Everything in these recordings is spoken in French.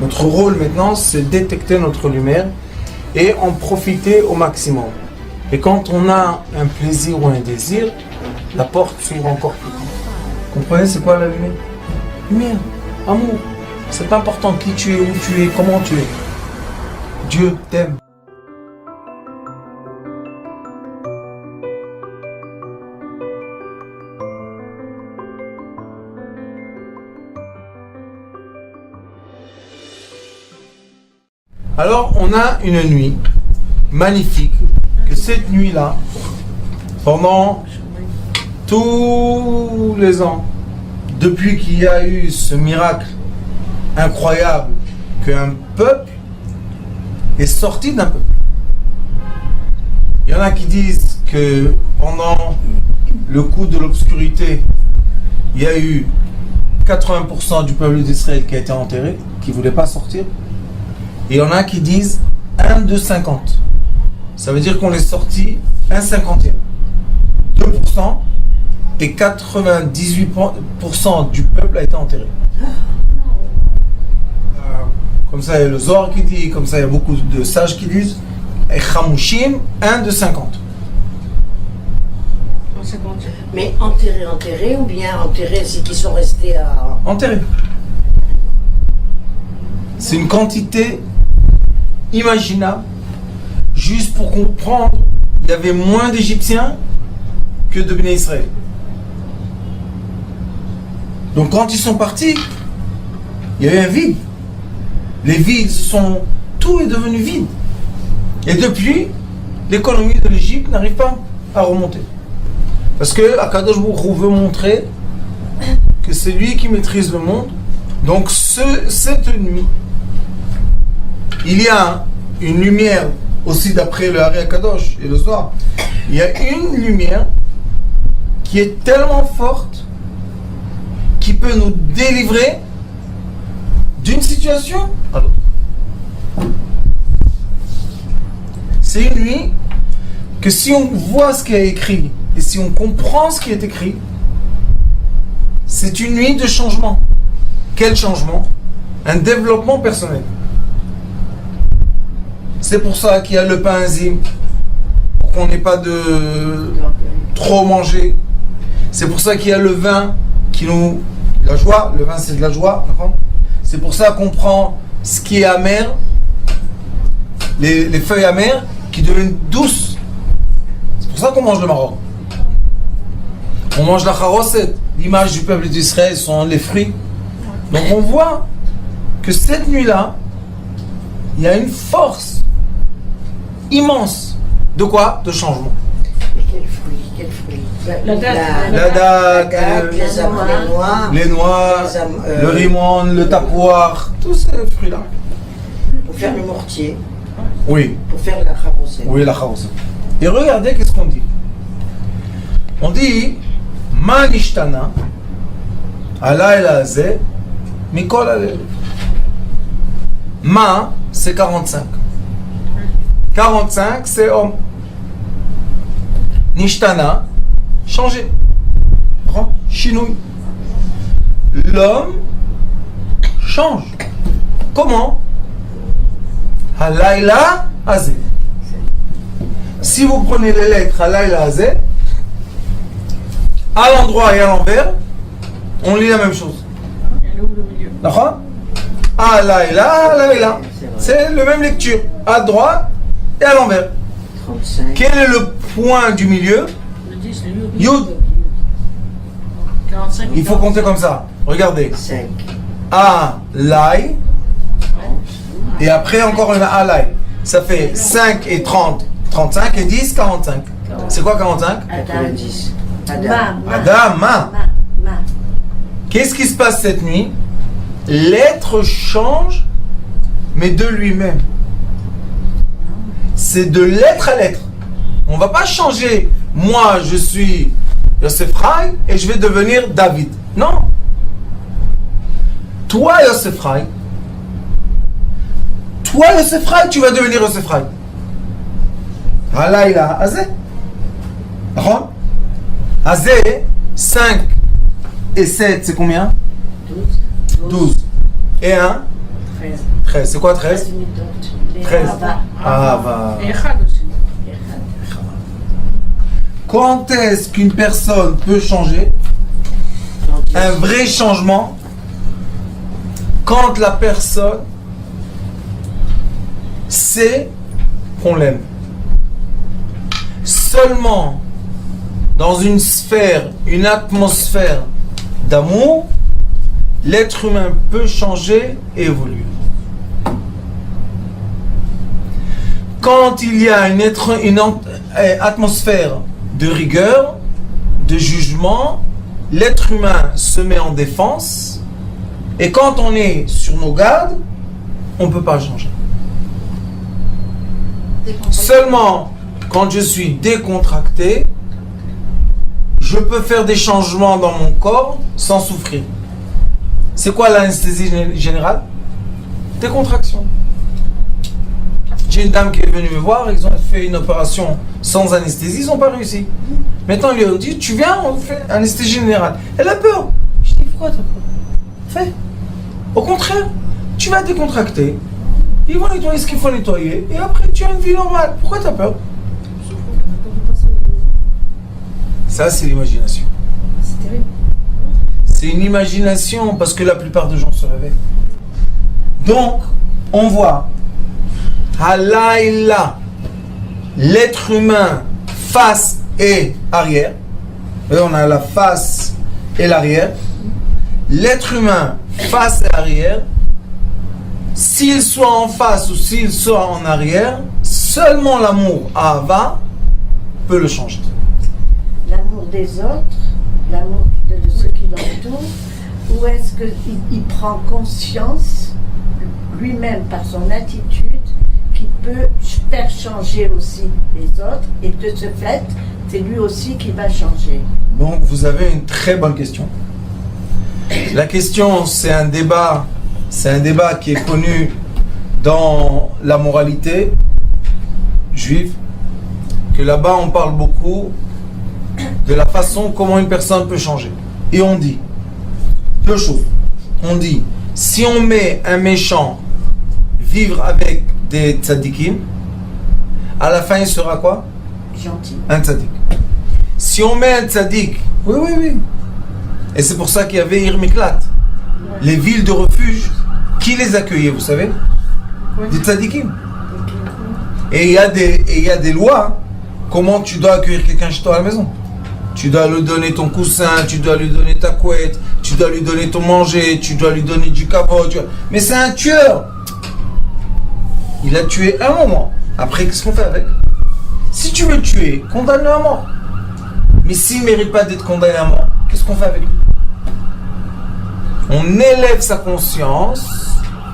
Notre rôle maintenant, c'est détecter notre lumière et en profiter au maximum. Et quand on a un plaisir ou un désir, la porte s'ouvre encore plus grand. Comprenez, c'est quoi la lumière? Lumière, amour. C'est pas important qui tu es, où tu es, comment tu es. Dieu t'aime. Alors, on a une nuit magnifique, que cette nuit-là, pendant tous les ans, depuis qu'il y a eu ce miracle incroyable qu'un peuple est sorti d'un peuple. Il y en a qui disent que pendant le coup de l'obscurité, il y a eu 80% du peuple d'Israël qui a été enterré, qui ne voulait pas sortir. Et il y en a qui disent 1 de 50. Ça veut dire qu'on est sorti 1/50e. 2% et 98% du peuple a été enterré. Comme ça, il y a le Zohar qui dit, comme ça, il y a beaucoup de sages qui disent et Chamushim, 1 de 50. Mais enterré ou bien enterré, c'est qu'ils sont restés à... Enterré. C'est une quantité imaginable. Juste pour comprendre, il y avait moins d'Égyptiens que de Béné Israël. Donc quand ils sont partis, il y avait un vide. Les villes sont... Tout est devenu vide. Et depuis, l'économie de l'Égypte n'arrive pas à remonter. Parce que Akadosh Baruch Hu veut montrer que c'est lui qui maîtrise le monde. Donc cette nuit, il y a une lumière aussi d'après le Hari Akadosh et le Zohar. Il y a une lumière qui est tellement forte qui peut nous délivrer d'une situation à l'autre. C'est une nuit que si on voit ce qui est écrit et si on comprend ce qui est écrit, c'est une nuit de changement. Quel changement? Un développement personnel. C'est pour ça qu'il y a le pain enzyme, pour qu'on n'ait pas de trop manger. C'est pour ça qu'il y a le vin qui nous... La joie, le vin c'est de la joie. C'est pour ça qu'on prend ce qui est amer, les feuilles amères qui deviennent douces. C'est pour ça qu'on mange le maror. On mange la charoset, l'image du peuple d'Israël sont les fruits. Donc on voit que cette nuit-là, il y a une force immense. De quoi? De changement. Mais quel fruit? La date, les noix, le rimon, le tapoir, tous ces fruits-là. Pour faire le mortier. Oui. Pour faire la charoset. Oui, la charoset. Et regardez qu'est-ce qu'on dit. On dit Ma nishtana alayla ze mikol alel. Ma, c'est 45. 45, c'est homme. Nishtana, changer. Chinouille. L'homme change. Comment? Halayla azé. Si vous prenez les lettres Halayla azé, à l'endroit et à l'envers, on lit la même chose. D'accord? Halayla. C'est la même lecture. À droite et à l'envers. 35. Quel est le point du milieu? Le 10, le Yud. 45. Il faut compter comme ça. Regardez. 5. Alay. Et après encore un alay. Ça fait 5 et 30. 35 et 10, 45. C'est quoi 45? 90. Adama. Qu'est-ce qui se passe cette nuit? L'être change, mais de lui-même. C'est de l'être à l'être. On ne va pas changer. Moi, je suis Yosef Rai et je vais devenir David. Non. Toi, Yosef Rai, tu vas devenir Yosef Rai. Halayla, Azé. D'accord? Azé, 5 et 7, c'est combien? 12. Et 1, 13. 13. C'est quoi 13? 13. Ah, bah. Et Echad aussi. Quand est-ce qu'une personne peut changer? Un vrai changement, quand la personne sait qu'on l'aime. Seulement dans une sphère, une atmosphère d'amour, l'être humain peut changer et évoluer. Quand il y a une atmosphère de rigueur, de jugement, l'être humain se met en défense, et quand on est sur nos gardes, on ne peut pas changer. Seulement quand je suis décontracté, je peux faire des changements dans mon corps sans souffrir. C'est quoi l'anesthésie générale? Décontraction. J'ai une dame qui est venue me voir, ils ont fait une opération sans anesthésie, ils n'ont pas réussi. Maintenant, ils lui ont dit, tu viens, on fait anesthésie générale. Elle a peur. Je dis, pourquoi t'as peur? Fais. Au contraire, tu vas décontracter. Ils vont nettoyer ce qu'il faut nettoyer. Et après, tu as une vie normale. Pourquoi t'as peur? Ça, c'est l'imagination. C'est terrible. C'est une imagination parce que la plupart des gens se réveillent. Donc, on voit Halaïla, l'être humain face et arrière. Et on a la face et l'arrière. L'être humain face et arrière, s'il soit en face ou s'il soit en arrière, seulement l'amour Ahava peut le changer. L'amour des autres, l'amour de ceux qui l'entourent, ou est-ce qu'il prend conscience lui-même par son attitude qu'il peut faire changer aussi les autres, et de ce fait, c'est lui aussi qui va changer. Donc vous avez une très bonne question. La question, c'est un débat qui est connu dans la moralité juive, que là-bas on parle beaucoup de la façon comment une personne peut changer. Et on dit deux choses. On dit, si on met un méchant vivre avec des tzadikim, à la fin il sera quoi? Gentil. Un tzadik. Si on met un tzadik, oui. Et c'est pour ça qu'il y avait Irmiklat, les villes de refuge, qui les accueillaient, vous savez? Des tzadikim. Et il y a des lois, comment tu dois accueillir quelqu'un chez toi à la maison. Tu dois lui donner ton coussin, tu dois lui donner ta couette, tu dois lui donner ton manger, tu dois lui donner du kavod. Mais c'est un tueur. Il a tué un moment. Après, qu'est-ce qu'on fait avec? Si tu veux le tuer, condamne-le à mort. Mais s'il ne mérite pas d'être condamné à mort, qu'est-ce qu'on fait avec lui? On élève sa conscience,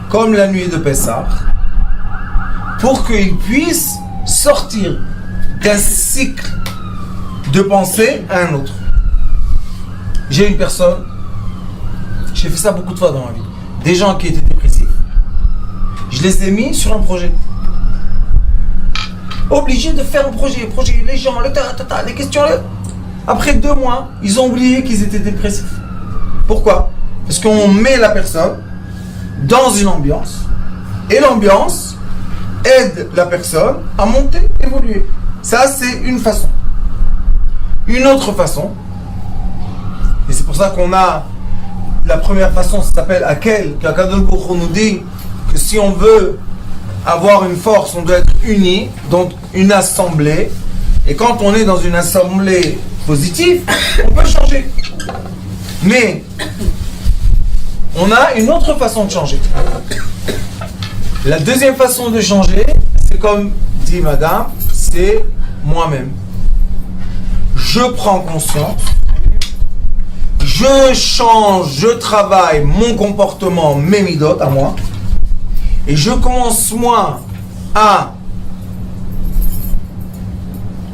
comme la nuit de Pessah, pour qu'il puisse sortir d'un cycle de pensée à un autre. J'ai une personne, j'ai fait ça beaucoup de fois dans ma vie, des gens qui étaient dépressifs. Je les ai mis sur un projet. Obligés de faire un projet, les gens, les questions. Après 2 mois, ils ont oublié qu'ils étaient dépressifs. Pourquoi? Parce qu'on met la personne dans une ambiance, et l'ambiance aide la personne à monter, évoluer. Ça, c'est une façon. Une autre façon, et c'est pour ça qu'on a la première façon, ça s'appelle Akel, qu'Akadosh Baruch Hu nous dit que si on veut avoir une force, on doit être unis, donc une assemblée, et quand on est dans une assemblée positive, on peut changer. Mais on a une autre façon de changer. La deuxième façon de changer, c'est comme dit madame, c'est moi-même. Je prends conscience, je change, je travaille mon comportement, mes midot à moi, et je commence moi à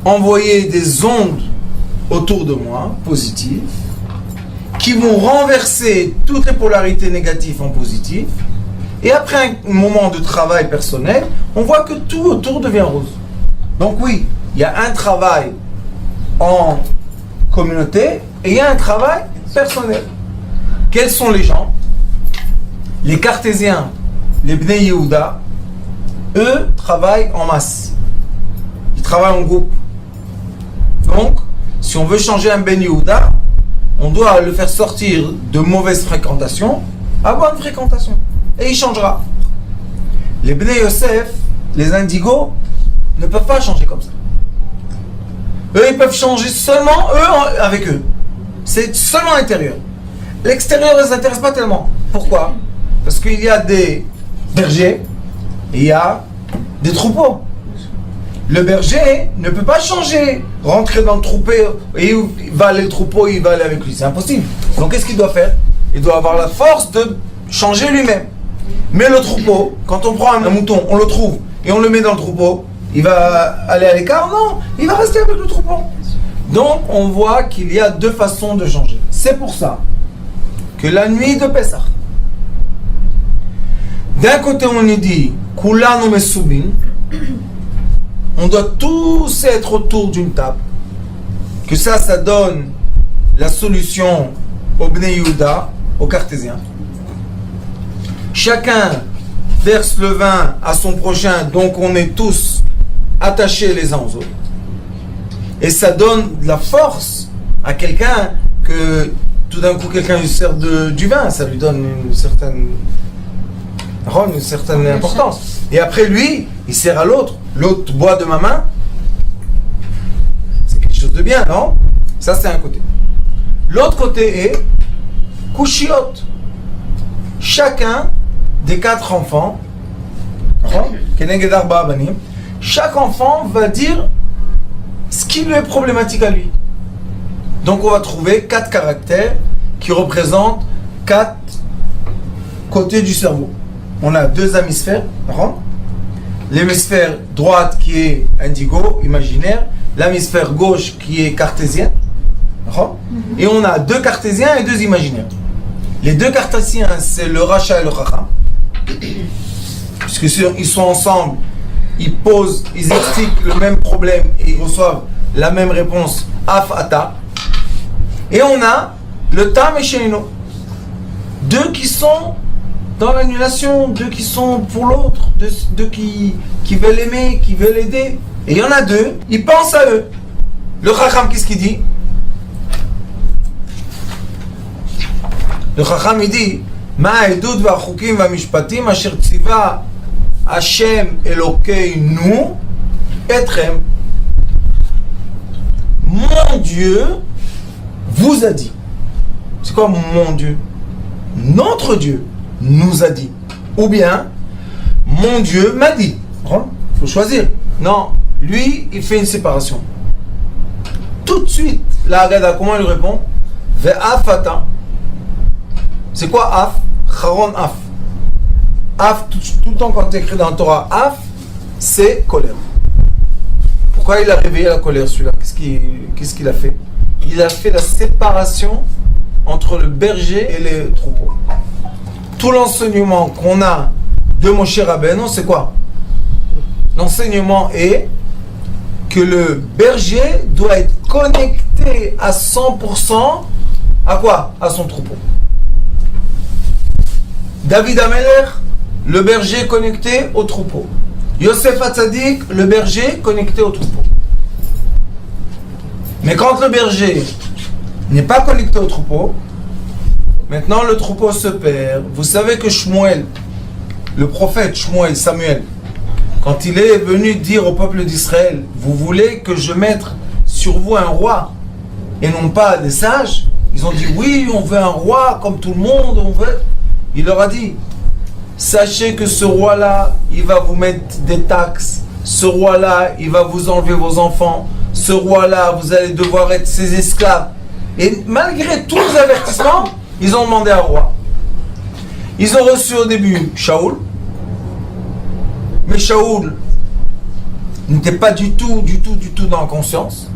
envoyer des ondes autour de moi, positives, qui vont renverser toutes les polarités négatives en positives, et après un moment de travail personnel, on voit que tout autour devient rose. Donc oui, il y a un travail en communauté et il y a un travail personnel. Quels sont les gens? Les cartésiens, les Bnei Yehuda, eux travaillent en masse. Ils travaillent en groupe. Donc, si on veut changer un Ben Yehuda, on doit le faire sortir de mauvaise fréquentation à bonne fréquentation. Et il changera. Les Bnei Yosef, les indigos, ne peuvent pas changer comme ça. Eux, ils peuvent changer seulement eux avec eux. C'est seulement l'intérieur. L'extérieur ne les intéresse pas tellement. Pourquoi? Parce qu'il y a des bergers et il y a des troupeaux. Le berger ne peut pas changer, rentrer dans le troupeau et il va aller le troupeau, il va aller avec lui. C'est impossible. Donc qu'est-ce qu'il doit faire? Il doit avoir la force de changer lui-même. Mais le troupeau, quand on prend un mouton, on le trouve et on le met dans le troupeau, il va aller à l'écart? Non, il va rester avec le troupeau. Donc on voit qu'il y a deux façons de changer. C'est pour ça que la nuit de Pessah, d'un côté on nous dit Kulanu Mesubin, on doit tous être autour d'une table, que ça donne la solution au Bnei Yehuda, aux cartésiens. Chacun verse le vin à son prochain, donc on est tous attachés les uns aux autres. Et ça donne de la force à quelqu'un que tout d'un coup quelqu'un lui sert du vin, ça lui donne une certaine importance. Et après lui, il sert à l'autre, l'autre boit de ma main. C'est quelque chose de bien, non? Ça c'est un côté. L'autre côté est Kushiot. Chacun des 4 enfants, chaque enfant va dire ce qui lui est problématique à lui. Donc on va trouver 4 caractères qui représentent 4 côtés du cerveau. On a 2 hémisphères, l'hémisphère droite qui est indigo, imaginaire, l'hémisphère gauche qui est cartésien, et on a 2 cartésiens et 2 imaginaires. Les 2 cartésiens, c'est le Racha et le Chacham, puisque ils sont ensemble, ils expliquent le même problème et ils reçoivent la même réponse, Af Ata. Et on a le Tam et Shenino, 2 qui sont dans l'annulation, 2 qui sont pour l'autre, 2 qui veulent aimer, qui veulent aider. Et il y en a 2, ils pensent à eux. Le Chacham, qu'est-ce qu'il dit? Le Chacham, il dit Ma'edut va'chukim va'mishpatim asher tziva Hashem Elokeinu etrem. Mon Dieu vous a dit. C'est quoi mon Dieu? Notre Dieu nous a dit. Ou bien, mon Dieu m'a dit. Il faut choisir. Non, lui, il fait une séparation. Tout de suite, la Haggadah, comment il répond? Ve'afata. C'est quoi af? Charon af. Af, tout le temps quand tu écris dans la Torah, af, c'est colère. Pourquoi il a réveillé la colère celui-là? Qu'est-ce qu'il a fait? Il a fait la séparation entre le berger et les troupeaux. Tout l'enseignement qu'on a de Moshe Rabbeinu, c'est quoi? L'enseignement est que le berger doit être connecté à 100% à quoi? À son troupeau. David Ameler, le berger connecté au troupeau. Yosef Hatzadik, le berger connecté au troupeau. Mais quand le berger n'est pas connecté au troupeau, maintenant le troupeau se perd. Vous savez que Shmuel, le prophète Shmuel, Samuel, quand il est venu dire au peuple d'Israël, vous voulez que je mette sur vous un roi et non pas des sages? Ils ont dit oui, on veut un roi comme tout le monde, on veut. Il leur a dit, sachez que ce roi-là, il va vous mettre des taxes. Ce roi-là, il va vous enlever vos enfants. Ce roi-là, vous allez devoir être ses esclaves. Et malgré tous les avertissements, ils ont demandé un roi. Ils ont reçu au début Shaoul. Mais Shaoul n'était pas du tout dans la conscience.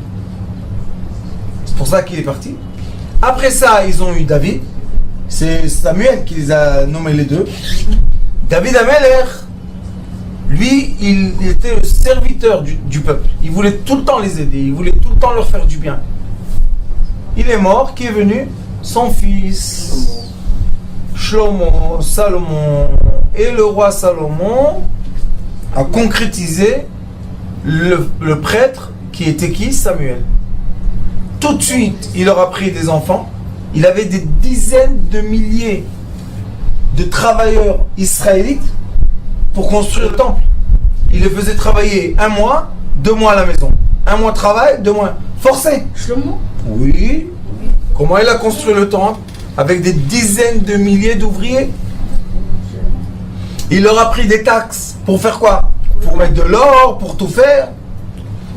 C'est pour ça qu'il est parti. Après ça, ils ont eu David. C'est Samuel qui les a nommés les 2. David Ameler, lui, il était le serviteur du peuple. Il voulait tout le temps les aider. Il voulait tout le temps leur faire du bien. Il est mort. Qui est venu? Son fils Shlomo, Salomon et le roi Salomon a concrétisé le prêtre qui était qui? Samuel. Tout de suite, il leur a pris des enfants. Il avait des dizaines de milliers de travailleurs israélites pour construire le temple. Il les faisait travailler 1 mois, 2 mois à la maison. 1 mois de travail, 2 mois. Forcé. Shlomo? Oui. Comment il a construit le temple? Avec des dizaines de milliers d'ouvriers. Il leur a pris des taxes. Pour faire quoi? Pour mettre de l'or, pour tout faire.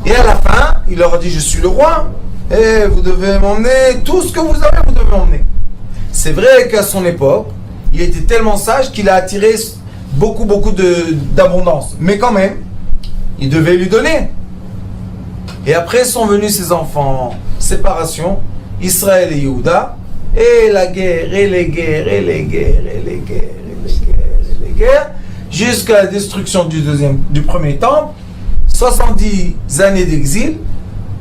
Et à la fin, il leur a dit, je suis le roi. Et vous devez m'emmener, tout ce que vous avez, vous devez m'emmener. C'est vrai qu'à son époque, il était tellement sage qu'il a attiré beaucoup d'abondance. Mais quand même, il devait lui donner. Et après sont venus ses enfants, séparation, Israël et Yehuda, et la guerre, et les guerres, et les guerres, et les guerres, et les guerres, et les guerres, jusqu'à la destruction du premier temple, 70 années d'exil.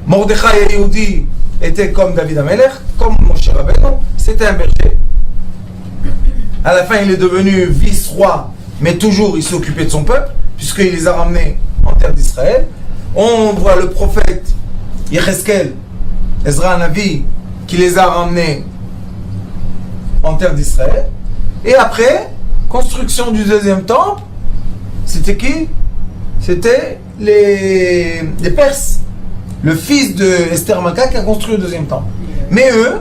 Mordechai et Yehudi étaient comme David Amelech, comme Moshe Rabbeinu, c'était un berger. À la fin, il est devenu vice-roi, mais toujours il s'occupait de son peuple, puisqu'il les a ramenés en terre d'Israël. On voit le prophète Yecheskel, Ezra Hanavi, qui les a ramenés en terre d'Israël. Et après, construction du deuxième temple, c'était qui? C'était les Perses. Le fils de Esther Maka qui a construit le deuxième temple. Mais eux,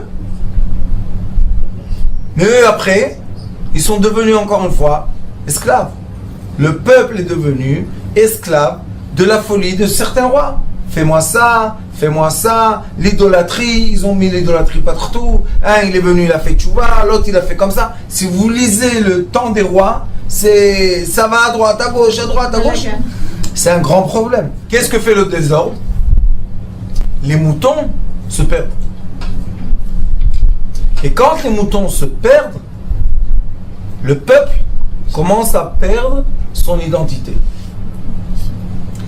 après, ils sont devenus encore une fois esclaves. Le peuple est devenu esclave de la folie de certains rois. Fais-moi ça, l'idolâtrie, ils ont mis l'idolâtrie partout. Un, il est venu, il a fait tchouva, l'autre, il a fait comme ça. Si vous lisez le temps des rois, ça va à droite, à gauche, à droite, à gauche. C'est un grand problème. Qu'est-ce que fait le désordre? Les moutons se perdent. Et quand les moutons se perdent, le peuple commence à perdre son identité.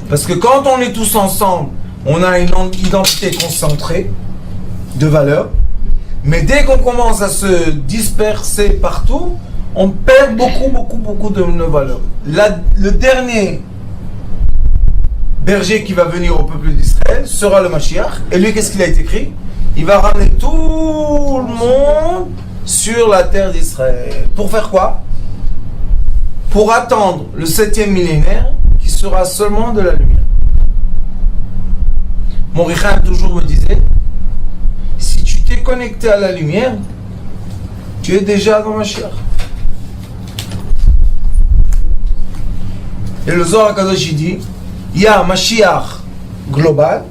Parce que quand on est tous ensemble, on a une identité concentrée de valeurs. Mais dès qu'on commence à se disperser partout, on perd beaucoup de nos valeurs. Le dernier berger qui va venir au peuple d'Israël sera le Mashiach. Et lui, qu'est-ce qu'il a été écrit? Il va ramener tout le monde sur la terre d'Israël. Pour faire quoi? Pour attendre le 7e millénaire qui sera seulement de la lumière. Mon Richard toujours me disait, si tu t'es connecté à la lumière, tu es déjà dans Mashiach. Et le Zohar HaKadosh il dit, il y a Mashiach global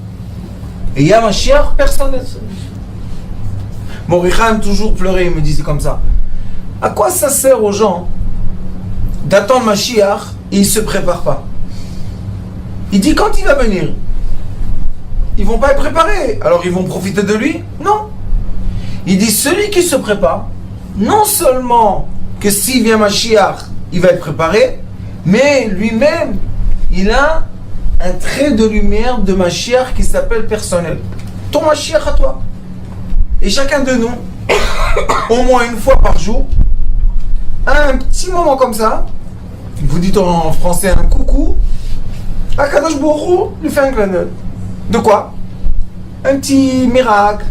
et il y a Mashiach personnel. Mon Richard toujours pleurait, il me disait comme ça. À quoi ça sert aux gens d'attendre Mashiach et ils ne se préparent pas? Il dit quand il va venir, ils ne vont pas être préparés, alors ils vont profiter de lui? Non. Il dit celui qui se prépare, non seulement que s'il vient Mashiach, il va être préparé, mais lui-même, il a un trait de lumière de Mashiach qui s'appelle personnel. Ton Mashiach à toi. Et chacun de nous, au moins une fois par jour, a un petit moment comme ça, vous dites en français un coucou, Akadosh Baruch Hu lui fait un clin d'œil. De quoi? Un petit miracle,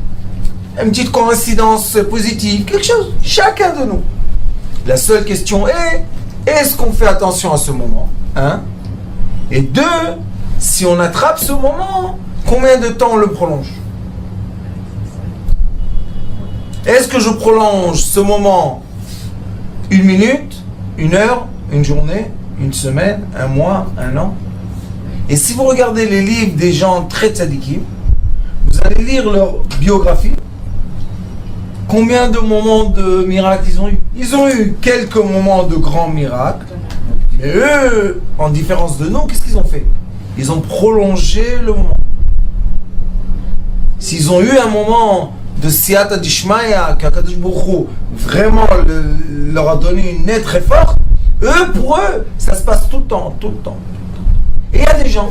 une petite coïncidence positive, quelque chose. Chacun de nous. La seule question est, est-ce qu'on fait attention à ce moment? Et 2, si on attrape ce moment, combien de temps on le prolonge? Est-ce que je prolonge ce moment 1 minute, 1 heure, 1 journée, 1 semaine, 1 mois, 1 an? Et si vous regardez les livres des gens très tzadikim, vous allez lire leur biographie. Combien de moments de miracles ils ont eu? Ils ont eu quelques moments de grands miracles. Mais eux, en différence de nous, qu'est-ce qu'ils ont fait? Ils ont prolongé le moment. S'ils ont eu un moment de Siyata Dishmaya, qu'Akadosh Baruch Hu vraiment leur a donné une aide très forte, pour eux, ça se passe tout le temps. Et il y a des gens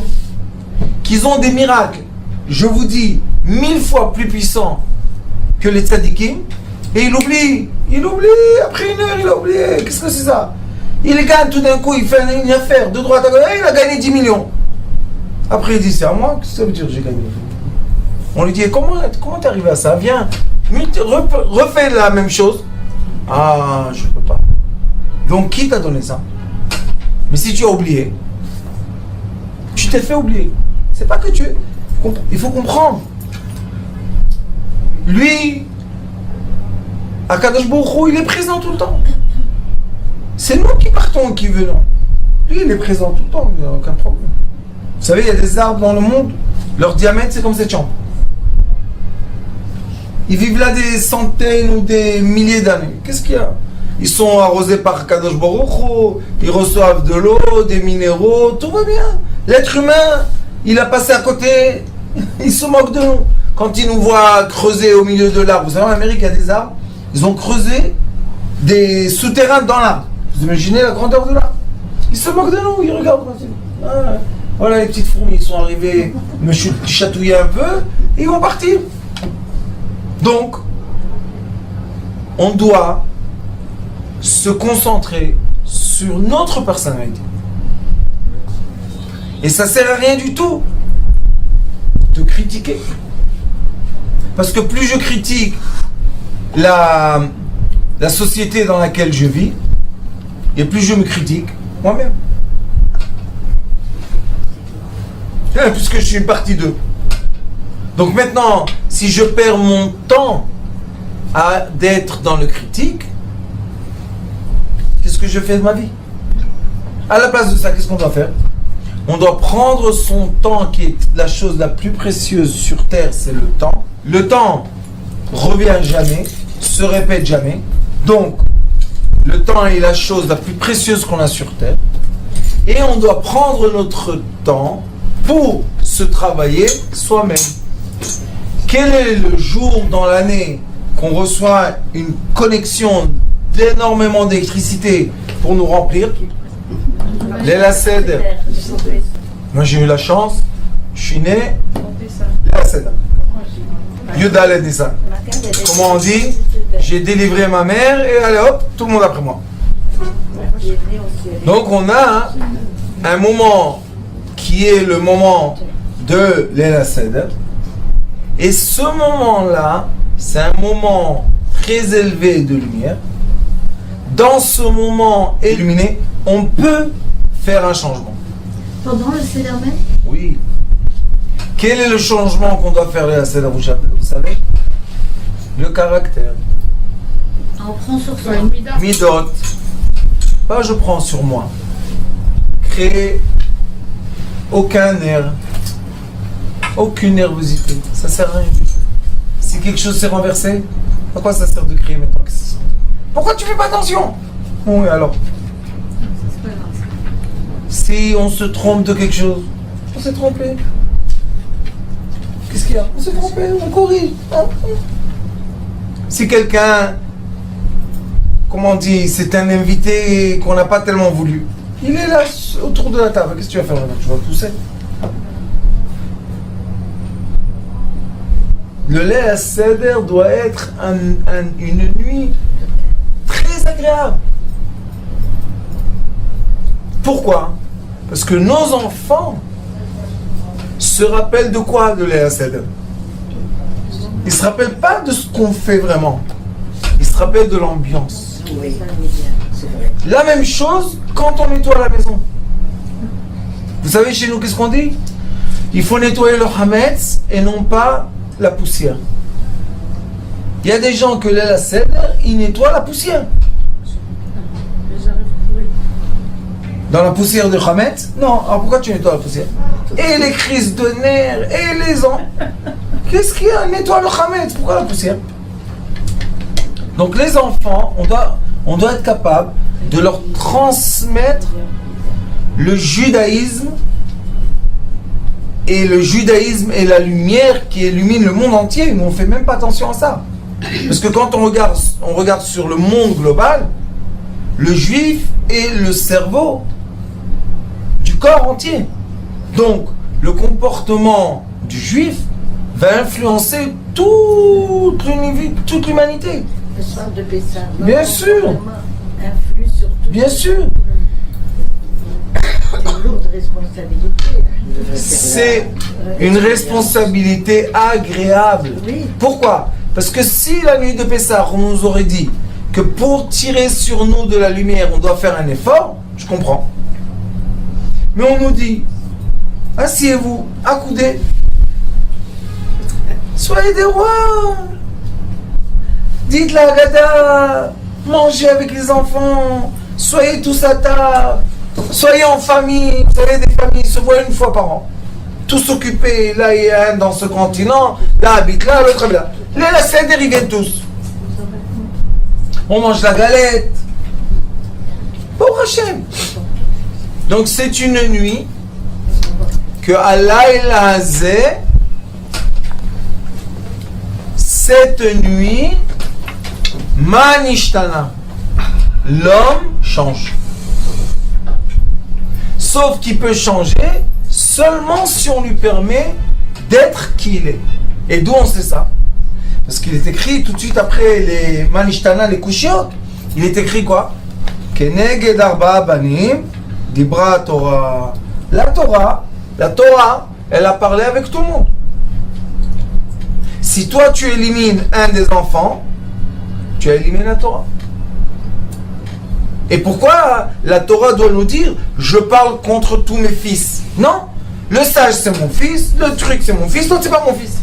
qui ont des miracles, je vous dis, 1000 fois plus puissants que les tzadikim, et ils Il oublie, après 1 heure, il a oublié. Qu'est-ce que c'est ça? Il gagne tout d'un coup, il fait une affaire de droite à gauche, il a gagné 10 millions. Après, il dit, c'est à moi? Qu'est-ce que ça veut dire, j'ai gagné? On lui dit, comment t'es arrivé à ça? Viens, refais la même chose. Ah, je peux pas. Donc, qui t'a donné ça? Mais si tu as oublié, tu t'es fait oublier. C'est pas que tu... Il faut comprendre. Lui, Akadosh Baruch Hu, il est présent tout le temps. C'est nous qui partons et qui venons. Lui, il est présent tout le temps, il n'y a aucun problème. Vous savez, il y a des arbres dans le monde, leur diamètre, c'est comme cette chambre. Ils vivent là des centaines ou des milliers d'années. Qu'est-ce qu'il y a? Ils sont arrosés par Kadosh Baruch Hu, ils reçoivent de l'eau, des minéraux, tout va bien. L'être humain, il a passé à côté, il se moque de nous. Quand il nous voit creuser au milieu de l'arbre, vous savez, en Amérique, il y a des arbres, ils ont creusé des souterrains dans l'arbre. Vous imaginez la grandeur de l'arbre? Ils se moquent de nous, ils regardent. Ah, voilà, les petites fourmis, ils sont arrivés me chatouiller un peu, et ils vont partir. Donc, on doit se concentrer sur notre personnalité. Et ça sert à rien du tout de critiquer. Parce que plus je critique la société dans laquelle je vis, et plus je me critique moi-même. Puisque je suis une partie d'eux. Donc maintenant, si je perds mon temps d'être dans le critique, qu'est-ce que je fais de ma vie? À la place de ça, qu'est-ce qu'on doit faire? On doit prendre son temps, qui est la chose la plus précieuse sur Terre, c'est le temps. Le temps revient jamais, se répète jamais. Donc, le temps est la chose la plus précieuse qu'on a sur Terre. Et on doit prendre notre temps pour se travailler soi-même. Quel est le jour dans l'année qu'on reçoit une connexion d'énormément d'électricité pour nous remplir? Léla Seder. Moi j'ai eu la chance, je suis né Léla Seder. Yudal Nissan. Comment on dit? J'ai délivré ma mère et allez hop, tout le monde après moi. Donc on a un moment qui est le moment de Léla Seder. Et ce moment-là, c'est un moment très élevé de lumière. Dans ce moment illuminé, on peut faire un changement. Pendant le Seder même? Oui. Quel est le changement qu'on doit faire à Seder, vous savez? Le caractère. On prend sur soi. Midot. Pas je prends sur moi. Créer aucun nerf. Aucune nervosité. Ça sert à rien du tout. Si quelque chose s'est renversé, à quoi ça sert de crier maintenant? Pourquoi tu fais pas attention? Oui, alors. Si on se trompe de quelque chose, on s'est trompé. Qu'est-ce qu'il y a? On s'est trompé, on corrige. Si quelqu'un, comment on dit, c'est un invité qu'on n'a pas tellement voulu, il est là autour de la table. Qu'est-ce que tu vas faire maintenant? Tu vas pousser. Le Léla Seder doit être une nuit très agréable. Pourquoi? Parce que nos enfants se rappellent de quoi de Léla Seder? Ils ne se rappellent pas de ce qu'on fait vraiment. Ils se rappellent de l'ambiance. Oui, c'est vrai. La même chose quand on nettoie la maison. Vous savez chez nous qu'est-ce qu'on dit? Il faut nettoyer le hametz et non pas la poussière. Il y a des gens que Léla Seder, ils nettoient la poussière. Dans la poussière de Hametz? Non. Alors pourquoi tu nettoies la poussière? Et les crises de nerfs, et les ans. Qu'est-ce qu'il y a? Nettoie le Hametz. Pourquoi la poussière? Donc les enfants, on doit être capable de leur transmettre le judaïsme. Et le judaïsme est la lumière qui illumine le monde entier. Mais on ne fait même pas attention à ça. Parce que quand on regarde sur le monde global, le juif est le cerveau du corps entier. Donc, le comportement du juif va influencer toute l'humanité. Le soir de Pessah. Bien sûr. Influe sur tout. Bien sûr. C'est une lourde responsabilité. C'est une responsabilité agréable. Oui. Pourquoi? Parce que si la nuit de Pessah, on nous aurait dit que pour tirer sur nous de la lumière, on doit faire un effort, je comprends. Mais on nous dit, asseyez-vous, accoudez. Soyez des rois. Dites la Haggadah. Mangez avec les enfants. Soyez tous à table. Soyez en famille. Vous savez, des familles se voient une fois par an. Tous occupés. Là, il y a un dans ce continent. Là, habite là, l'autre là. Là, la Seder, ils viennent tous. On mange la galette. Pour Hachem. Donc, c'est une nuit que Allah el Hazeh, cette nuit, Manishtana, l'homme change. Sauf qu'il peut changer seulement si on lui permet d'être qui il est. Et d'où on sait ça? Parce qu'il est écrit tout de suite après les Manishtana, les Kushiot, il est écrit quoi? Keneged arba banim, dibra Torah. La Torah, elle a parlé avec tout le monde. Si toi tu élimines un des enfants, tu as éliminé la Torah. Et pourquoi la Torah doit nous dire je parle contre tous mes fils? Non, le sage c'est mon fils, le truc c'est mon fils, l'autre c'est pas mon fils.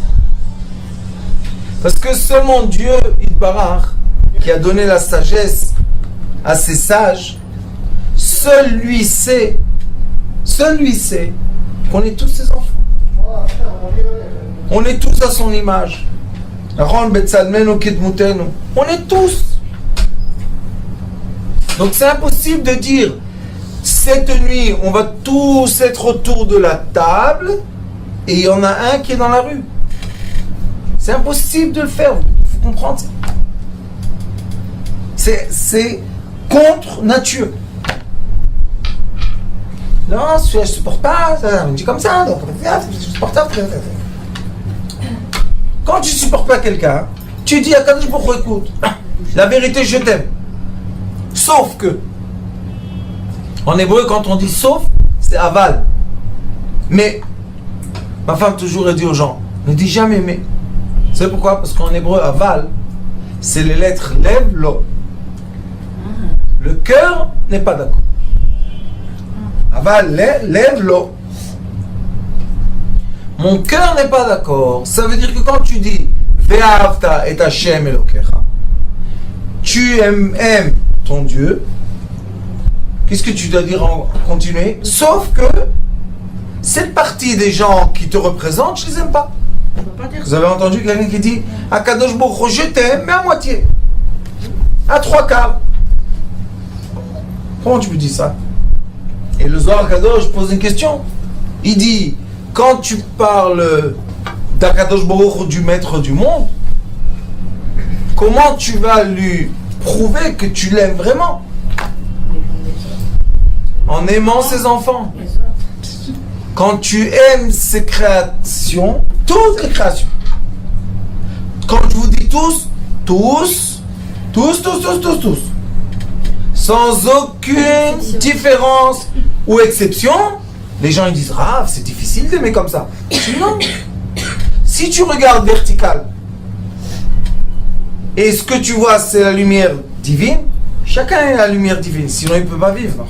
Parce que seulement Dieu, Yitbarach, qui a donné la sagesse à ses sages, seul lui sait qu'on est tous ses enfants. On est tous à son image. On est tous. Donc c'est impossible de dire cette nuit on va tous être autour de la table et il y en a un qui est dans la rue. C'est impossible de le faire. Il faut comprendre ça. C'est contre nature. Non, je ne supporte pas, on dit comme ça, donc je supporte pas. Quand tu ne supportes pas quelqu'un, tu dis à Kadosh Baruch Hu, écoute, la vérité, je t'aime. Sauf que, en hébreu, quand on dit sauf, c'est aval. Mais, ma femme toujours a dit aux gens, ne dis jamais mais. Vous savez pourquoi? Parce qu'en hébreu, aval, c'est les lettres lève, lo. Le cœur n'est pas d'accord. Aval, lève, lo. Mon cœur n'est pas d'accord. Ça veut dire que quand tu dis Ve'ahavta et Hashem Elokecha, tu aimes ton Dieu, qu'est-ce que tu dois dire en continuer? Sauf que cette partie des gens qui te représentent, je les aime pas. Vous avez entendu quelqu'un qui dit Akadosh Baruch Hu, je t'aime, mais à moitié, à 3/4. Comment tu peux dire ça? Et le Zohar Kadosh pose une question. Il dit, quand tu parles d'Akadosh Baruch Hu, du maître du monde, comment tu vas lui prouver que tu l'aimes vraiment? En aimant ses enfants. Quand tu aimes ses créations, toutes les créations. Quand je vous dis tous, sans aucune différence ou exception, les gens ils disent Rav, c'est difficile d'aimer comme ça. Non. Si tu regardes vertical et ce que tu vois c'est la lumière divine, chacun a la lumière divine, sinon il ne peut pas vivre.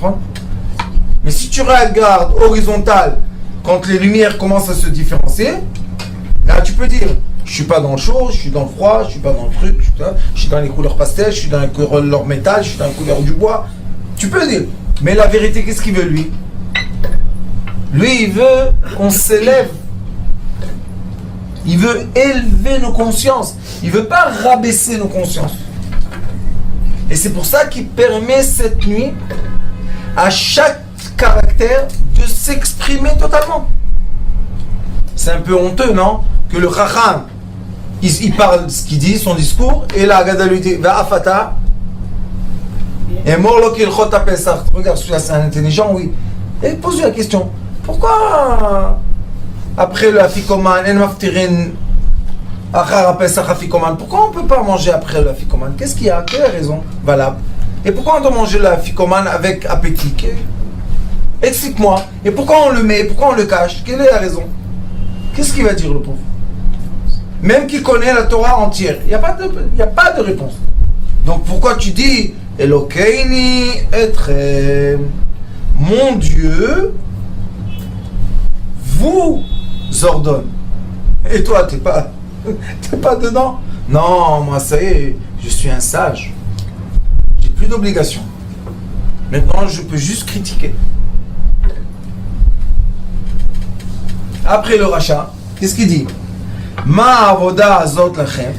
Mais si tu regardes horizontal, quand les lumières commencent à se différencier, là tu peux dire je suis pas dans le chaud, je suis dans le froid, je suis pas dans le truc, je suis dans les couleurs pastel, je suis dans les couleurs métal, je suis dans les couleurs du bois. Tu peux dire. Mais la vérité, qu'est-ce qu'il veut lui? Lui, il veut qu'on s'élève. Il veut élever nos consciences. Il veut pas rabaisser nos consciences. Et c'est pour ça qu'il permet cette nuit à chaque caractère de s'exprimer totalement. C'est un peu honteux, non? Que le Chacham, il parle ce qu'il dit, son discours, et la Haggadah lui dit Va'afata, et Morlo Kilchot Pesach. Regarde, celui-là c'est un intelligent, oui. Et pose-lui la question, pourquoi après le Afikoman, En Maftirin, Pourquoi on ne peut pas manger après la ficomane? Qu'est-ce qu'il y a? Quelle est la raison valable? Et pourquoi on doit manger la ficomane avec appétit? Explique-moi. Et pourquoi on le met? Pourquoi on le cache? Quelle est la raison? Qu'est-ce qu'il va dire le pauvre? Même qui connaît la Torah entière, il n'y a pas de réponse. Donc pourquoi tu dis Elokeini etrem, mon Dieu vous ordonne. Et toi, t'es pas dedans? Non, moi ça y est, je suis un sage. J'ai plus d'obligation. Maintenant, je peux juste critiquer. Après le rachat, qu'est-ce qu'il dit? Ma avoda azot lachem.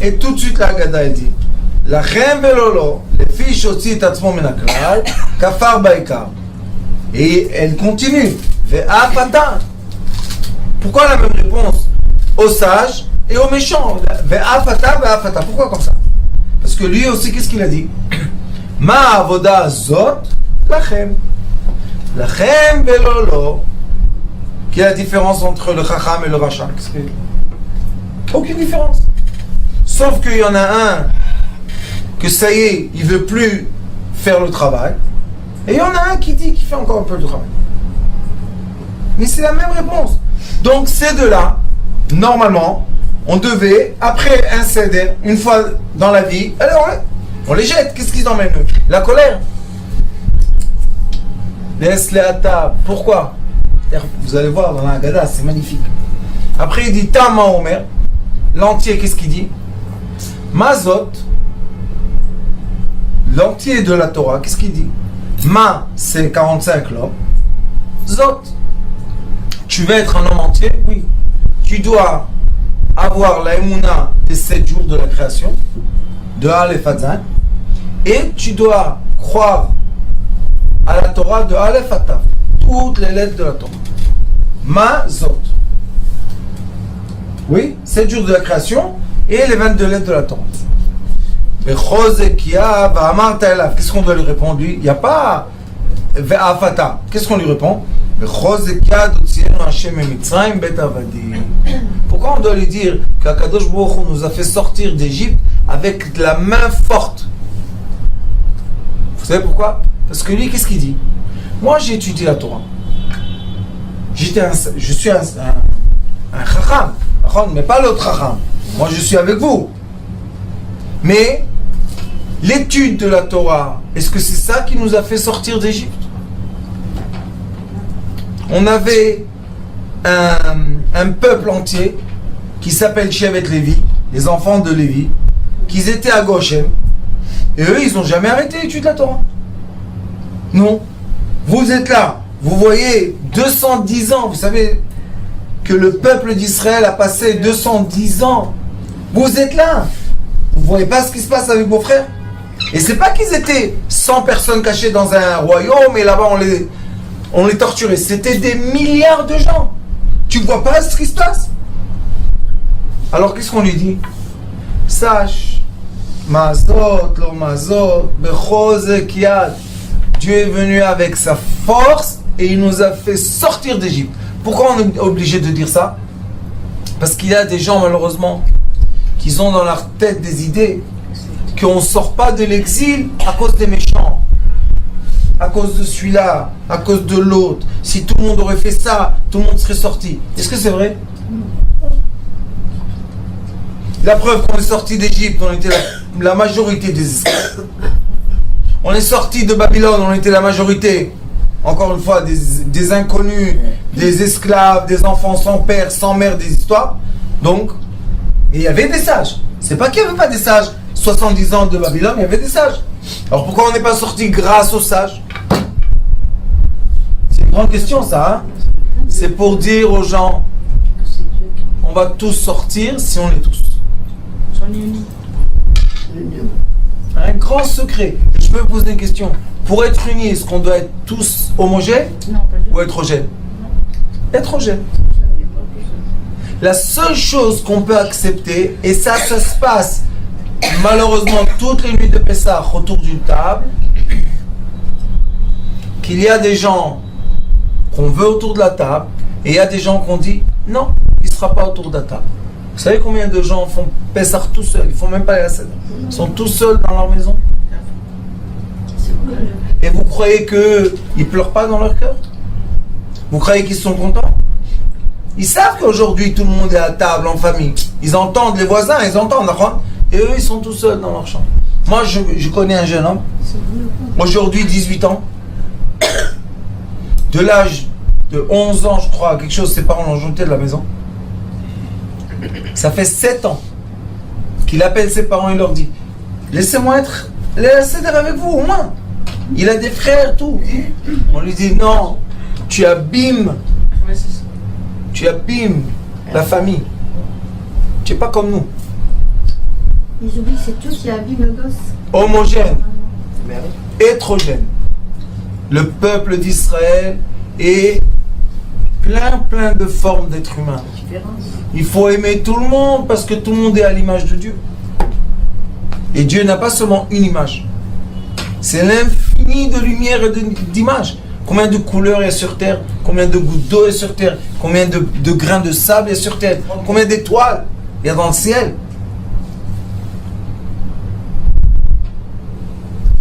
Et tout de suite la Haggadah elle dit lachem velolo lefi shotzi et atzmo min haklal kafar baikar. Et elle continue ve'afata. Pourquoi la même réponse aux sages et aux méchants? Ve'afata, ve'afata. Pourquoi comme ça? Parce que lui aussi, qu'est-ce qu'il a dit? Ma avoda azot lachem. Lachem velolo. Quelle est la différence entre le chacham et le rachat? Aucune différence. Sauf qu'il y en a un que ça y est, il veut plus faire le travail. Et il y en a un qui dit qu'il fait encore un peu de travail. Mais c'est la même réponse. Donc ces deux-là, normalement, on devait, après un seder, une fois dans la vie, alors on les jette. Qu'est-ce qu'ils emmènent eux? La colère. Laisse-les à table. Pourquoi? Vous allez voir dans la Haggadah, c'est magnifique. Après il dit Tama Omer, l'entier, qu'est-ce qu'il dit? Mazot, l'entier de la Torah, qu'est-ce qu'il dit? Ma, c'est 45 l'homme. Zot, tu veux être un homme entier? Oui. Tu dois avoir la Emouna des 7 jours de la création, de Aleph à Zayin, et tu dois croire à la Torah de Aleph à Tav, toutes les lettres de la Torah. Mazot. Oui, 7 jours de la création et les 22 lettres de la Torah. Qu'est-ce qu'on doit lui répondre lui? Il n'y a pas Ve'afata. Qu'est-ce qu'on lui répond? Pourquoi on doit lui dire qu'Akadosh Baruch Hu nous a fait sortir d'Égypte avec la main forte? Vous savez pourquoi? Parce que lui, qu'est-ce qu'il dit? Moi, j'ai étudié la Torah. Je suis un chacham, mais pas l'autre chacham. Moi, je suis avec vous. Mais l'étude de la Torah, est-ce que c'est ça qui nous a fait sortir d'Égypte? On avait un peuple entier qui s'appelle Shevet Lévi, les enfants de Lévi, qui étaient à Goshen, et eux, ils n'ont jamais arrêté l'étude de la Torah. Non. Vous êtes là, vous voyez 210 ans, vous savez que le peuple d'Israël a passé 210 ans. Vous êtes là, vous ne voyez pas ce qui se passe avec vos frères? Et c'est pas qu'ils étaient 100 personnes cachées dans un royaume et là-bas on les torturait. C'était des milliards de gens. Tu ne vois pas ce qui se passe? Alors qu'est-ce qu'on lui dit? Sache, Mazot, lo Mazot, Bechozek Yad. Dieu est venu avec sa force et il nous a fait sortir d'Égypte. Pourquoi on est obligé de dire ça? Parce qu'il y a des gens malheureusement qui ont dans leur tête des idées qu'on ne sort pas de l'exil à cause des méchants, à cause de celui-là, à cause de l'autre. Si tout le monde aurait fait ça, tout le monde serait sorti. Est-ce que c'est vrai? La preuve qu'on est sorti d'Égypte, on était la majorité des esclaves. On est sorti de Babylone, on était la majorité. Encore une fois, des inconnus, des esclaves, des enfants sans père, sans mère, des histoires. Donc, il y avait des sages. C'est pas qu'il n'y avait pas des sages. 70 ans de Babylone, il y avait des sages. Alors pourquoi on n'est pas sorti grâce aux sages? C'est une grande question ça. Hein? C'est pour dire aux gens, on va tous sortir si on est tous. J'en ai unis. Un grand secret. Je peux vous poser une question. Pour être unis, est-ce qu'on doit être tous homogènes? Non, pas du tout. Ou hétérogènes? Hétérogènes. La seule chose qu'on peut accepter, et ça se passe malheureusement toutes les nuits de Pessah autour d'une table, qu'il y a des gens qu'on veut autour de la table, et il y a des gens qu'on dit non, il ne sera pas autour de la table. Vous savez combien de gens font Pessah tout seuls? Ils font même pas la Seder. Ils sont tout seuls dans leur maison. Et vous croyez qu'ils pleurent pas dans leur cœur? Vous croyez qu'ils sont contents? Ils savent qu'aujourd'hui tout le monde est à table en famille. Ils entendent les voisins, ils entendent. Et eux, ils sont tout seuls dans leur chambre. Moi, je connais un jeune homme, aujourd'hui 18 ans, de l'âge de 11 ans, je crois, quelque chose, ses parents l'ont jeté de la maison. Ça fait 7 ans qu'il appelle ses parents et leur dit: laissez-moi être avec vous, au moins. Il a des frères, tout. On lui dit: non, tu abîmes la famille. Tu n'es pas comme nous. Ils oublient que c'est tout qui abîme le gosse. Homogène, hétérogène. Le peuple d'Israël est plein de formes d'êtres humains. Il faut aimer tout le monde parce que tout le monde est à l'image de Dieu. Et Dieu n'a pas seulement une image. C'est l'infini de lumière et d'images. Combien de couleurs il y a sur terre? Combien de gouttes d'eau il y a sur terre? Combien de grains de sable il y a sur terre? Combien d'étoiles il y a dans le ciel?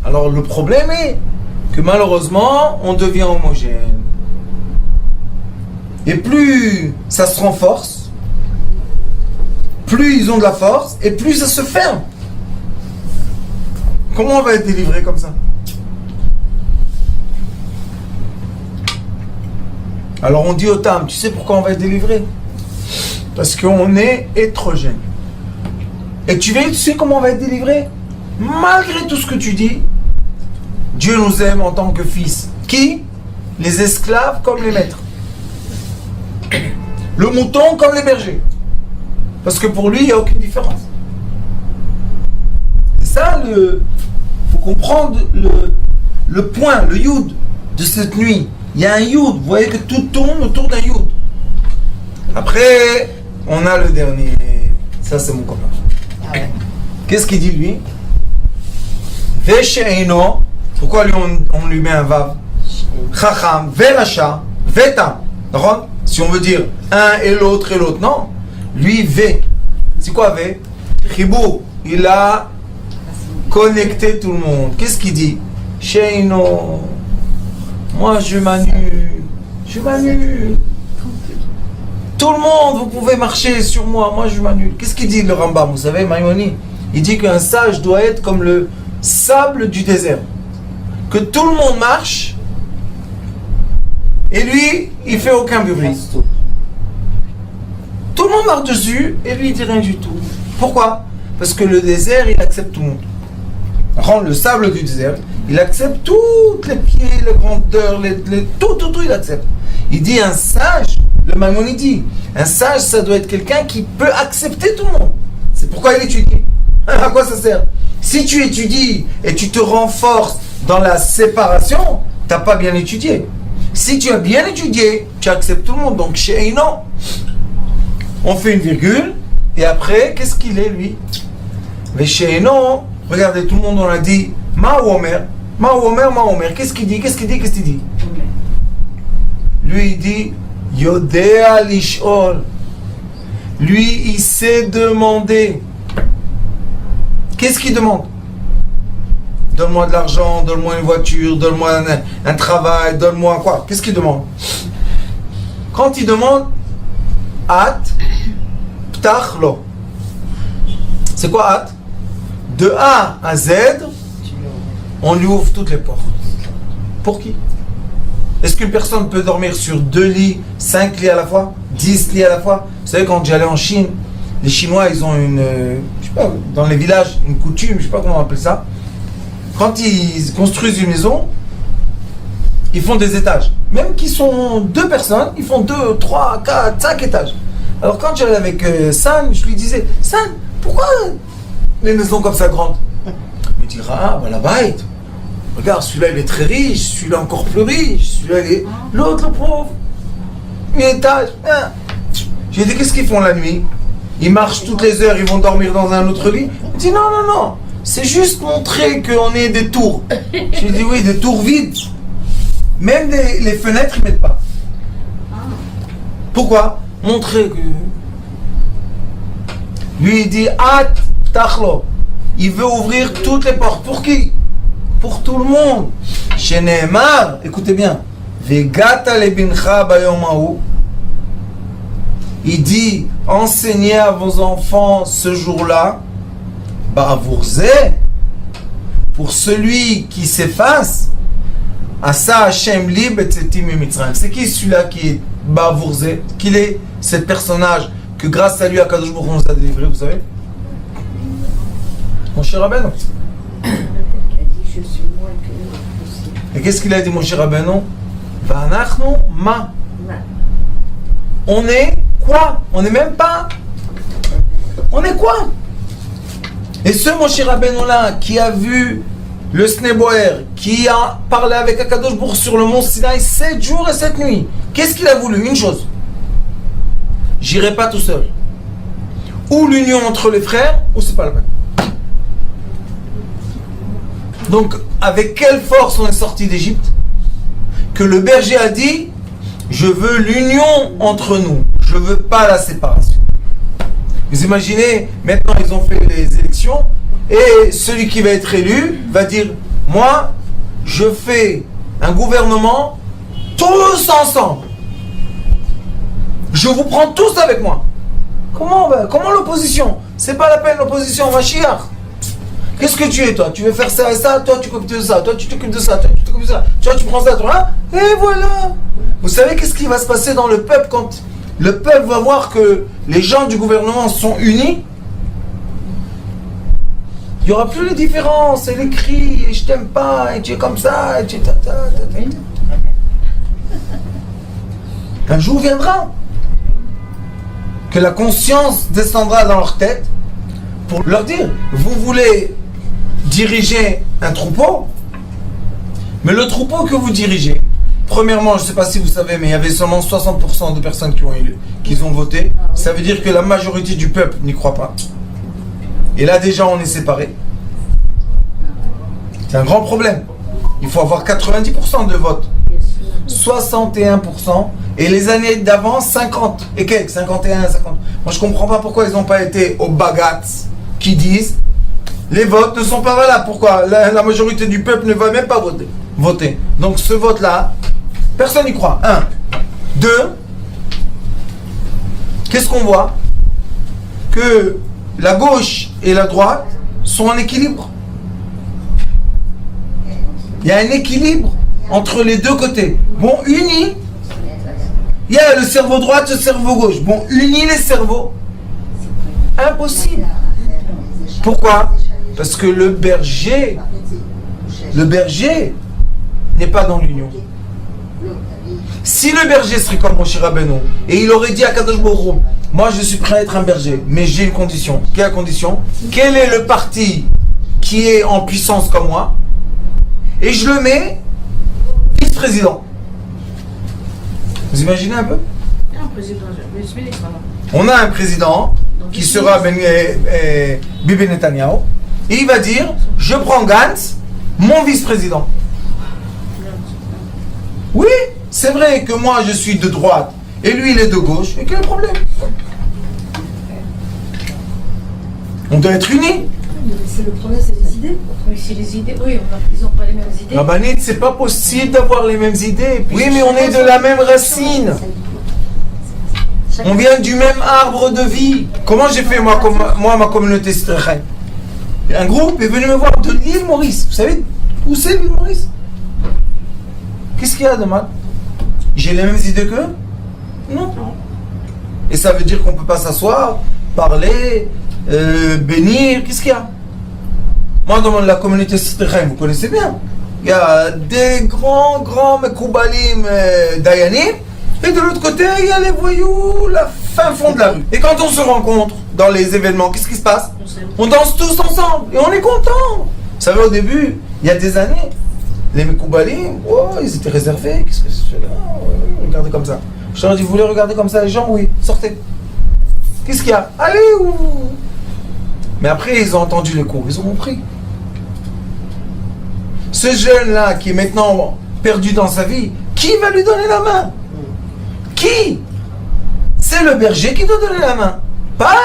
Alors le problème est que malheureusement, on devient homogène. Et plus ça se renforce, plus ils ont de la force, et plus ça se ferme. Comment on va être délivré comme ça? Alors on dit au Tam, tu sais pourquoi on va être délivré? Parce qu'on est hétérogène. Et tu sais comment on va être délivré? Malgré tout ce que tu dis, Dieu nous aime en tant que fils. Qui? Les esclaves comme les maîtres. Le mouton comme les bergers. Parce que pour lui, il n'y a aucune différence. C'est ça il faut comprendre le point, le youd de cette nuit. Il y a un youd. Vous voyez que tout tourne autour d'un youd. Après, on a le dernier. Ça, c'est mon copain. Ah ouais. Qu'est-ce qu'il dit lui? Vesheino. Pourquoi lui on lui met un vav? Chacham, veracha, vetam. D'accord? Si on veut dire un et l'autre, non. Lui, V. C'est quoi V? Chibou. Il a connecté tout le monde. Qu'est-ce qu'il dit? Sheino. Moi, je m'annule. Tout le monde, vous pouvez marcher sur moi. Moi, je m'annule. Qu'est-ce qu'il dit le Rambam? Vous savez, Maïmoni, il dit qu'un sage doit être comme le sable du désert. Que tout le monde marche et lui, il fait aucun bruit. Tout le monde marche dessus et lui, il dit rien du tout. Pourquoi? Parce que le désert, il accepte tout le monde. Rendre le sable du désert, il accepte toutes les pieds, les grandeurs, tout, il accepte. Il dit un sage, le Maïmonide dit, un sage, ça doit être quelqu'un qui peut accepter tout le monde. C'est pourquoi il étudie. À quoi ça sert? Si tu étudies et tu te renforces dans la séparation, tu n'as pas bien étudié. Si tu as bien étudié, tu acceptes tout le monde. Donc chez Einon, on fait une virgule, et après, qu'est-ce qu'il est lui? Mais chez Einon, regardez, tout le monde on a dit Ma Omer. Qu'est-ce qu'il dit? Lui il dit Yodea Lishol. Lui il sait demander. Qu'est-ce qu'il demande? Donne-moi de l'argent, donne-moi une voiture, donne-moi un travail, donne-moi quoi? Qu'est-ce qu'il demande? Quand il demande At Ptachlo. C'est quoi At? De A à Z, on lui ouvre toutes les portes. Pour qui? Est-ce qu'une personne peut dormir sur 2 lits, 5 lits à la fois, 10 lits à la fois? Vous savez, quand j'allais en Chine, les Chinois, ils ont une, je sais pas, dans les villages, une coutume, je sais pas comment on appelle ça. Quand ils construisent une maison, ils font des étages. Même qu'ils sont 2 personnes, ils font 2, 3, 4, 5 étages. Alors quand j'allais avec San, je lui disais, San, pourquoi les maisons comme ça grandes? Il me dira, la bête. Regarde, celui-là il est très riche, celui-là encore plus riche, celui-là il est... L'autre le pauvre. Un étage. J'ai dit, qu'est-ce qu'ils font la nuit? Ils marchent toutes les heures, ils vont dormir dans un autre lit. Il dit, non. C'est juste montrer qu'on est des tours. J'ai dit, oui, des tours vides. Même les fenêtres, ils mettent pas. Pourquoi? Montrer que... Lui, il dit At Tachlo. Il veut ouvrir toutes les portes. Pour qui? Pour tout le monde. Chez Nehemar, écoutez bien. Vegata lebincha bayomahu. Il dit enseignez à vos enfants ce jour-là. Ba'avourze. Pour celui qui s'efface. Asa Hashem li betzetim mitzrayim. C'est qui celui-là qui est Ba'avourze? Qui est ce personnage que grâce à lui, Akadosh Baruch Hu nous a délivré, vous savez? Mon cher Rabbeinu. Il a dit je suis moins que lui aussi. Et qu'est-ce qu'il a dit, mon cher Rabbeinu? Va'anachnu ma. On est quoi? On n'est même pas. On est quoi? Et ce mon cher Rabbeinu là, qui a vu le Sneboer, qui a parlé avec Akadosh Baruch Hu sur le mont Sinaï 7 jours et 7 nuits, qu'est-ce qu'il a voulu? Une chose. J'irai pas tout seul. Ou l'union entre les frères, ou c'est pas la peine. Donc, avec quelle force on est sorti d'Égypte? Que le berger a dit, je veux l'union entre nous. Je veux pas la séparation. Vous imaginez, maintenant ils ont fait les élections, et celui qui va être élu va dire, moi, je fais un gouvernement tous ensemble. Je vous prends tous avec moi. Comment l'opposition? C'est pas la peine l'opposition, va chier. Qu'est-ce que tu es toi? Tu veux faire ça et ça, toi tu t'occupes de ça, toi tu t'occupes de ça, toi tu t'occupes de ça, toi tu prends ça, toi là, et voilà. Vous savez qu'est-ce qui va se passer dans le peuple quand le peuple va voir que les gens du gouvernement sont unis? Il n'y aura plus les différences et les cris, et je t'aime pas, et tu es comme ça, et tu es ta. Un jour viendra que la conscience descendra dans leur tête pour leur dire, vous voulez diriger un troupeau, mais le troupeau que vous dirigez, premièrement, je ne sais pas si vous savez, mais il y avait seulement 60% de personnes qui ont voté. Ça veut dire que la majorité du peuple n'y croit pas. Et là déjà on est séparés. C'est un grand problème. Il faut avoir 90% de vote. 61%. Et les années d'avant, 50. Et quelques, 51, 50. Moi je comprends pas pourquoi ils n'ont pas été au Bagatz qui disent les votes ne sont pas valables. Pourquoi? La majorité du peuple ne va même pas voter. Donc ce vote-là, personne n'y croit. 1. 2. Qu'est-ce qu'on voit? Que la gauche et la droite sont en équilibre. Il y a un équilibre entre les deux côtés. Bon, unis. Il y a le cerveau droit et le cerveau gauche. Bon, unis les cerveaux. Impossible. Pourquoi? Parce que le berger n'est pas dans l'union. Si le berger serait comme Moshe Rabbeinu et il aurait dit à Kadosh Baruch Hu, moi je suis prêt à être un berger, mais j'ai une condition. Quelle est la condition? Quel est le parti qui est en puissance comme moi? Et je le mets vice-président. Vous imaginez un peu? Un président, on a un président qui sera Bibi Netanyahu, et il va dire, je prends Gantz, mon vice-président. Oui, c'est vrai que moi je suis de droite et lui il est de gauche, et quel est le problème? On doit être unis. C'est le problème, c'est les idées. Oui, c'est les idées. Oui, ils n'ont pas les mêmes idées. Rabbanit, c'est pas possible d'avoir les mêmes idées. Oui, mais on est de la même racine. On vient du même arbre de vie. Comment j'ai fait moi ma communauté Strechem? Un groupe est venu me voir de l'île Maurice. Vous savez où c'est l'île Maurice? Qu'est-ce qu'il y a de mal? J'ai les mêmes idées qu'eux? Non. Et ça veut dire qu'on ne peut pas s'asseoir, parler, bénir. Qu'est-ce qu'il y a? Moi, dans la communauté Strechem, vous connaissez bien. Il y a des grands Mekoubalim Dayanim. Et de l'autre côté, il y a les voyous, la fin fond de la rue. Et quand on se rencontre dans les événements, qu'est-ce qui se passe? On danse tous ensemble et on est contents. Vous savez, au début, il y a des années, les Mekoubalim, oh, ils étaient réservés. Qu'est-ce que c'est là? Regardez comme ça. Je leur ai dit, vous voulez regarder comme ça les gens? Oui, sortez. Qu'est-ce qu'il y a? Allez, où? Mais après, ils ont entendu le cours, ils ont compris. Ce jeune-là qui est maintenant perdu dans sa vie, qui va lui donner la main? Qui? C'est le berger qui doit donner la main. Pas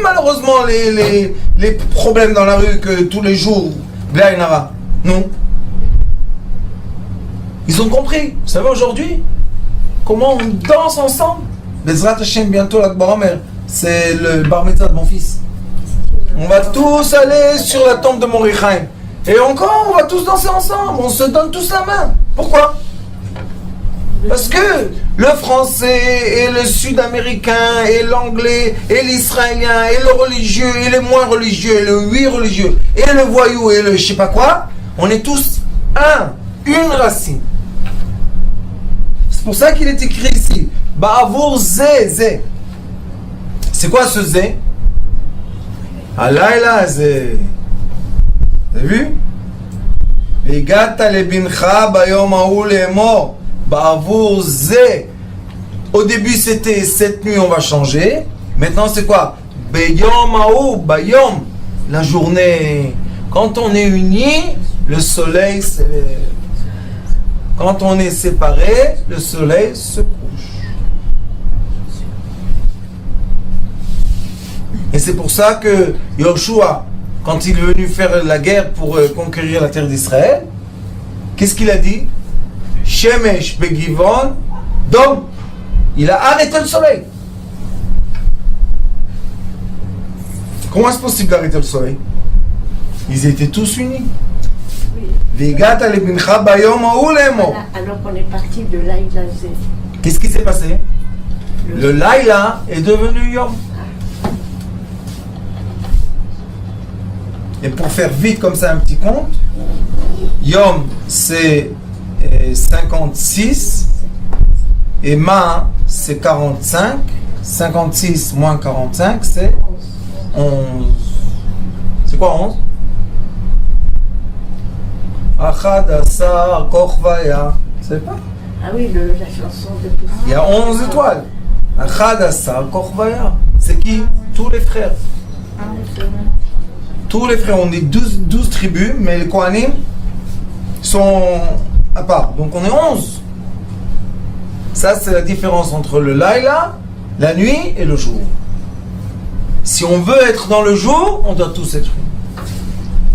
malheureusement les problèmes dans la rue que tous les jours, Blainara. Non. Ils ont compris. Vous savez aujourd'hui comment on danse ensemble. Bezrat Hashem, bientôt l'Akbar Omer. C'est le bar mitzvah de mon fils. On va tous aller sur la tombe de Mordechai. Et encore, on va tous danser ensemble. On se donne tous la main. Pourquoi? Parce que le français et le sud-américain et l'anglais et l'israélien et le religieux et le moins religieux et le oui religieux et le voyou et le je sais pas quoi, on est tous une racine. C'est pour ça qu'il est écrit ici. Ba'avour zé. C'est quoi ce zé? Alayla zé. Vous avez vu? Vegata lebincha bayom haou lemor. Ba'avour zé. Au début c'était cette nuit on va changer. Maintenant c'est quoi? Bayom haou bayom. La journée. Quand on est unis, le soleil c'est... Quand on est séparé, le soleil se couche. Et c'est pour ça que Yoshua, quand il est venu faire la guerre pour conquérir la terre d'Israël, qu'est-ce qu'il a dit? Shemesh begivon dom. Il a arrêté le soleil. Comment est-ce possible d'arrêter le soleil? Ils étaient tous unis. Alors qu'on est parti de Laïla Zé. Qu'est-ce qui s'est passé? Le Laïla est devenu Yom. Et pour faire vite comme ça un petit compte, Yom c'est 56 et Ma c'est 45. 56 moins 45 c'est 11. C'est quoi 11? Achad Asar Korvaya. Vous savez pas? Ah oui, la chanson de Poussin. Il y a 11 étoiles. Achad Asar Korvaya. C'est qui? Tous les frères. Tous les frères. On est 12 tribus, mais les Kohanim sont à part. Donc on est 11. Ça, c'est la différence entre le Laïla, la nuit et le jour. Si on veut être dans le jour, on doit tous être unis.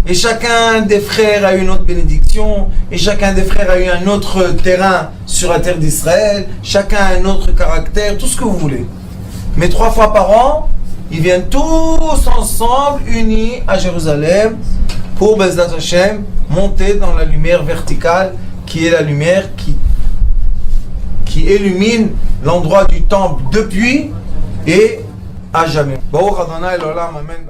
Et chacun des frères a une autre bénédiction, et chacun des frères a eu un autre terrain sur la terre d'Israël, chacun a un autre caractère, tout ce que vous voulez. Mais 3 fois par an, ils viennent tous ensemble, unis à Jérusalem, pour Bezrat Hashem, monter dans la lumière verticale, qui est la lumière qui illumine l'endroit du temple depuis et à jamais. Baruch Adonai l'olam, amen.